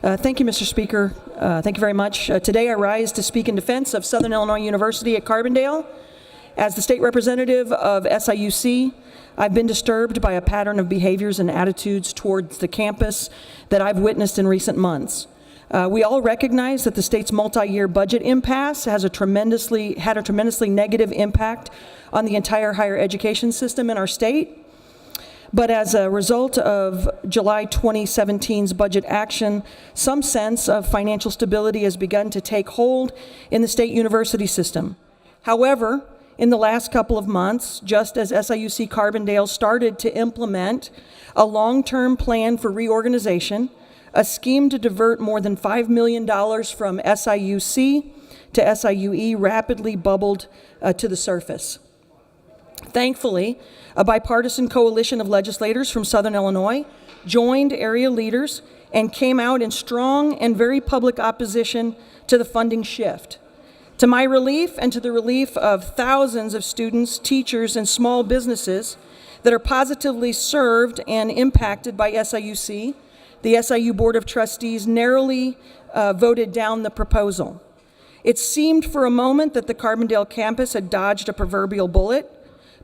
Thank you, Mr. Speaker. Thank you very much. Today I rise to speak in defense of Southern Illinois University at Carbondale. As the state representative of SIUC, I've been disturbed by a pattern of behaviors and attitudes towards the campus that I've witnessed in recent months. We all recognize that the state's multi-year budget impasse has had a tremendously negative impact on the entire higher education system in our state. But as a result of July 2017's budget action, some sense of financial stability has begun to take hold in the state university system. However, in the last couple of months, just as SIUC Carbondale started to implement a long-term plan for reorganization, a scheme to divert more than $5 million from SIUC to SIUE rapidly bubbled to the surface. Thankfully, a bipartisan coalition of legislators from Southern Illinois joined area leaders and came out in strong and very public opposition to the funding shift. To my relief and to the relief of thousands of students, teachers, and small businesses that are positively served and impacted by SIUC, the SIU Board of Trustees narrowly voted down the proposal. It seemed for a moment that the Carbondale campus had dodged a proverbial bullet,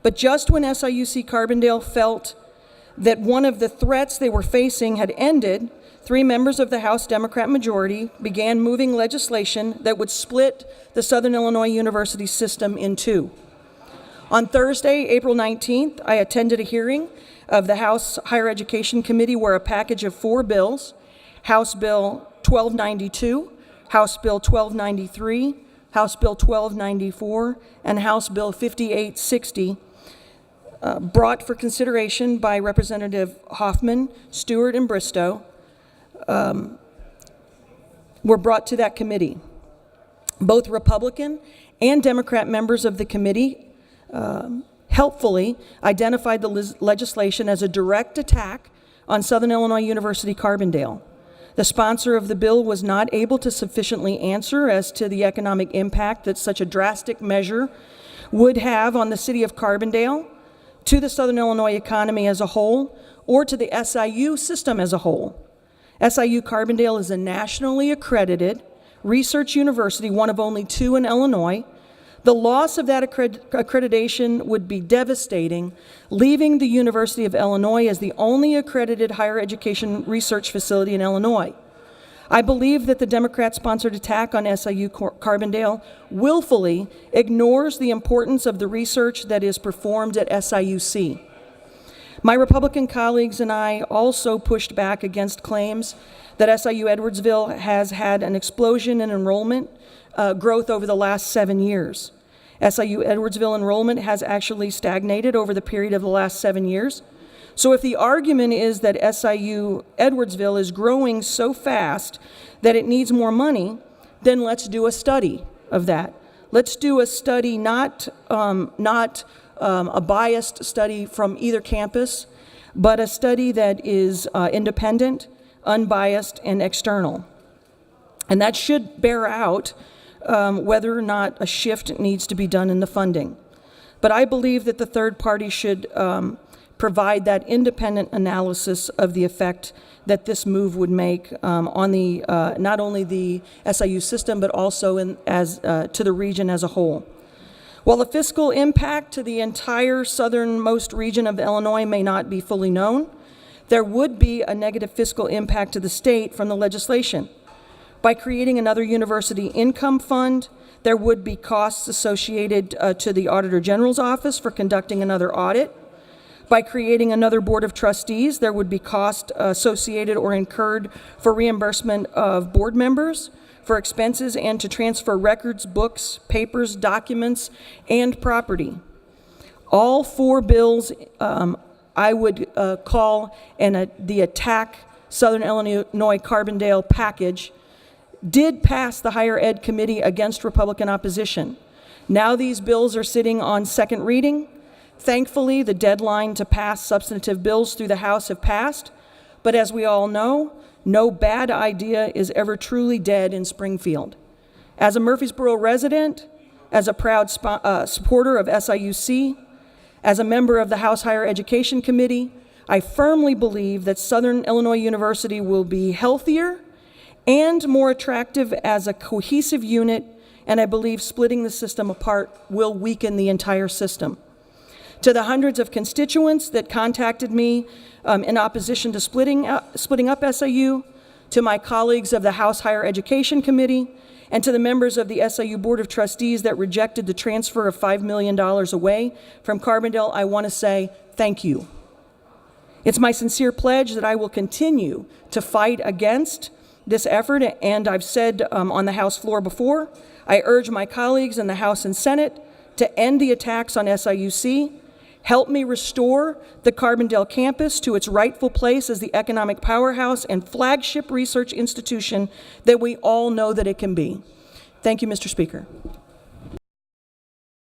but just when SIUC Carbondale felt that one of the threats they were facing had ended, 3 members of the House Democrat majority began moving legislation that would split the Southern Illinois University system in two. On Thursday, April 19th, I attended a hearing of the House Higher Education Committee where a package of 4 bills, House Bill 1292, House Bill 1293, House Bill 1294, and House Bill 5860, brought for consideration by Representative Hoffman, Stewart, and Bristow, were brought to that committee. Both Republican and Democrat members of the committee helpfully identified the legislation as a direct attack on Southern Illinois University Carbondale. The sponsor of the bill was not able to sufficiently answer as to the economic impact that such a drastic measure would have on the city of Carbondale, to the Southern Illinois economy as a whole, or to the SIU system as a whole. SIU Carbondale is a nationally accredited research university, one of only 2 in Illinois. The loss of that accreditation would be devastating, leaving the University of Illinois as the only accredited higher education research facility in Illinois. I believe that the Democrat-sponsored attack on SIU Carbondale willfully ignores the importance of the research that is performed at SIUC. My Republican colleagues and I also pushed back against claims that SIU Edwardsville has had an explosion in enrollment growth over the last 7 years. SIU Edwardsville enrollment has actually stagnated over the period of the last 7 years. So if the argument is that SIU Edwardsville is growing so fast that it needs more money, then let's do a study of that. Let's do a study, not a biased study from either campus, but a study that is independent, unbiased, and external. And that should bear out whether or not a shift needs to be done in the funding. But I believe that the third party should provide that independent analysis of the effect that this move would make on the not only the SIU system, but also to the region as a whole. While the fiscal impact to the entire southernmost region of Illinois may not be fully known, there would be a negative fiscal impact to the state from the legislation. By creating another university income fund, there would be costs associated to the Auditor General's office for conducting another audit. By creating another board of trustees, there would be costs associated or incurred for reimbursement of board members, for expenses, and to transfer records, books, papers, documents, and property. All 4 bills I would call the Attack Southern Illinois Carbondale package did pass the Higher Ed Committee against Republican opposition. Now these bills are sitting on second reading. Thankfully, the deadline to pass substantive bills through the House have passed, but as we all know, no bad idea is ever truly dead in Springfield. As a Murfreesboro resident, as a proud supporter of SIUC, as a member of the House Higher Education Committee, I firmly believe that Southern Illinois University will be healthier and more attractive as a cohesive unit, and I believe splitting the system apart will weaken the entire system. To the hundreds of constituents that contacted me in opposition to splitting up SIU, to my colleagues of the House Higher Education Committee, and to the members of the SIU Board of Trustees that rejected the transfer of $5 million away from Carbondale, I want to say thank you. It's my sincere pledge that I will continue to fight against this effort, and I've said on the House floor before, I urge my colleagues in the House and Senate to end the attacks on SIUC, help me restore the Carbondale campus to its rightful place as the economic powerhouse and flagship research institution that we all know that it can be. Thank you, Mr. Speaker.